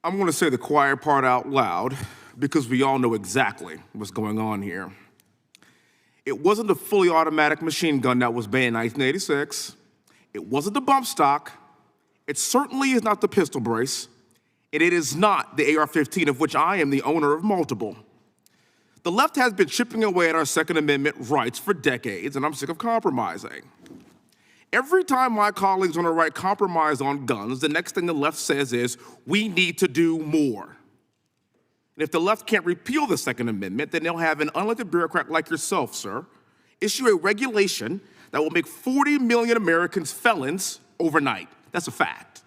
I'm going to say the quiet part out loud because we all know exactly what's going on here. It wasn't the fully automatic machine gun that was banned in 1986. It wasn't the bump stock. It certainly is not the pistol brace. And it is not the AR-15, of which I am the owner of multiple. The left has been chipping away at our Second Amendment rights for decades, and I'm sick of compromising. Every time my colleagues on the right compromise on guns, the next thing the left says is, we need to do more. And if the left can't repeal the Second Amendment, then they'll have an unelected bureaucrat like yourself, sir, issue a regulation that will make 40 million Americans felons overnight. That's a fact.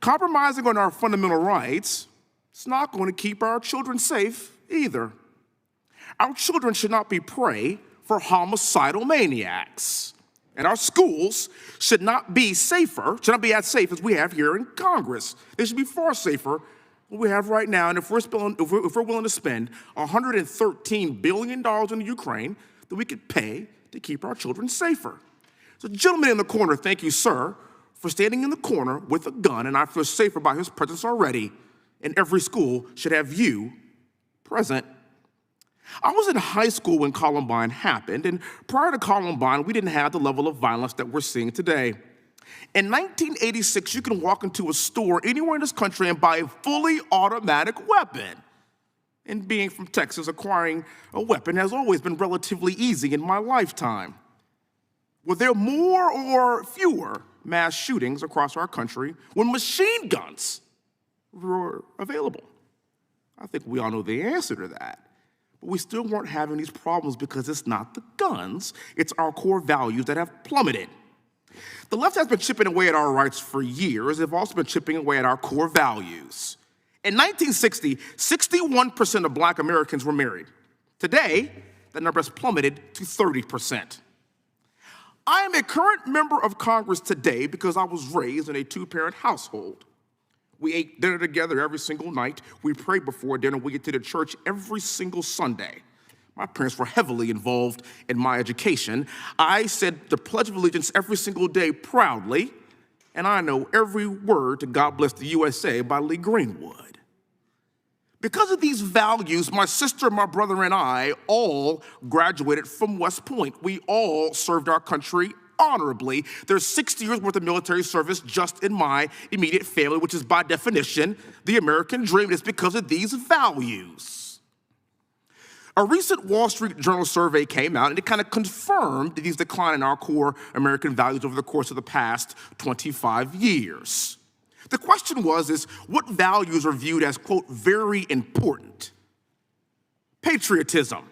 Compromising on our fundamental rights, it's not going to keep our children safe either. Our children should not be prey for homicidal maniacs. And our schools should not be as safe as we have here in Congress. They should be far safer than we have right now. And if we're willing to spend $113 billion in Ukraine, then we could pay to keep our children safer. So, gentleman in the corner, thank you, sir, for standing in the corner with a gun, and I feel safer by his presence already. And every school should have you present. I was in high school when Columbine happened, and prior to Columbine, we didn't have the level of violence that we're seeing today. In 1986, you can walk into a store anywhere in this country and buy a fully automatic weapon. And being from Texas, acquiring a weapon has always been relatively easy in my lifetime. Were there more or fewer mass shootings across our country when machine guns were available? I think we all know the answer to that. But we still weren't having these problems because it's not the guns, it's our core values that have plummeted. The left has been chipping away at our rights for years. They've also been chipping away at our core values. In 1960, 61% of Black Americans were married. Today, that number has plummeted to 30%. I am a current member of Congress today because I was raised in a two-parent household. We ate dinner together every single night. We prayed before dinner. We attended church every single Sunday. My parents were heavily involved in my education. I said the Pledge of Allegiance every single day proudly, and I know every word to God Bless the USA by Lee Greenwood. Because of these values, my sister, my brother, and I all graduated from West Point. We all served our country honorably. There's 60 years worth of military service just in my immediate family, which is by definition the American dream. It's because of these values. A recent Wall Street Journal survey came out and it kind of confirmed these decline in our core American values over the course of the past 25 years. The question was, what values are viewed as, quote, very important? Patriotism.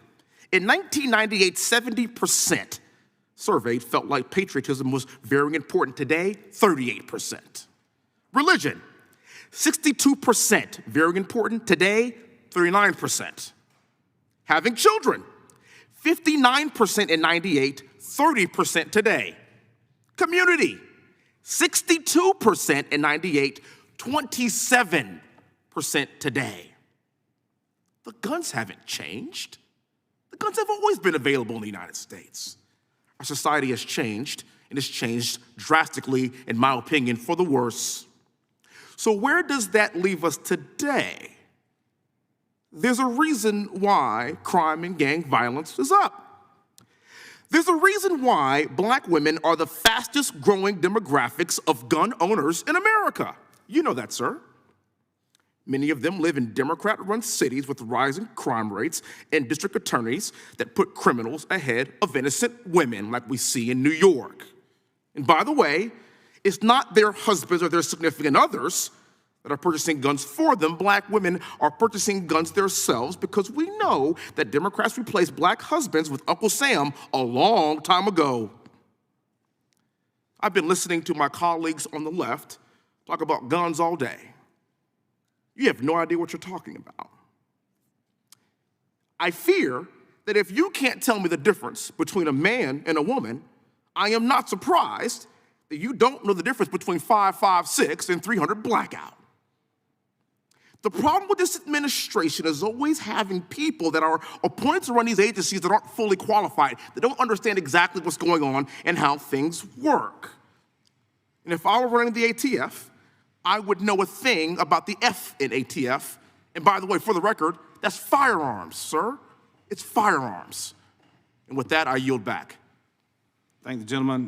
In 1998, 70% surveyed felt like patriotism was very important. Today, 38%. Religion, 62%, very important. Today, 39%. Having children, 59% in 98, 30% today. Community, 62% in 98, 27% today. The guns haven't changed. The guns have always been available in the United States. Our society has changed, and it's changed drastically, in my opinion, for the worse. So where does that leave us today? There's a reason why crime and gang violence is up. There's a reason why Black women are the fastest growing demographics of gun owners in America. You know that, sir. Many of them live in Democrat-run cities with rising crime rates and district attorneys that put criminals ahead of innocent women like we see in New York. And by the way, it's not their husbands or their significant others that are purchasing guns for them. Black women are purchasing guns themselves because we know that Democrats replaced Black husbands with Uncle Sam a long time ago. I've been listening to my colleagues on the left talk about guns all day. You have no idea what you're talking about. I fear that if you can't tell me the difference between a man and a woman, I am not surprised that you don't know the difference between 5.56 and 300 blackout. The problem with this administration is always having people that are appointed to run these agencies that aren't fully qualified, that don't understand exactly what's going on and how things work. And if I were running the ATF, I would know a thing about the F in ATF. And by the way, for the record, that's firearms, sir. It's firearms. And with that, I yield back. Thank the gentleman.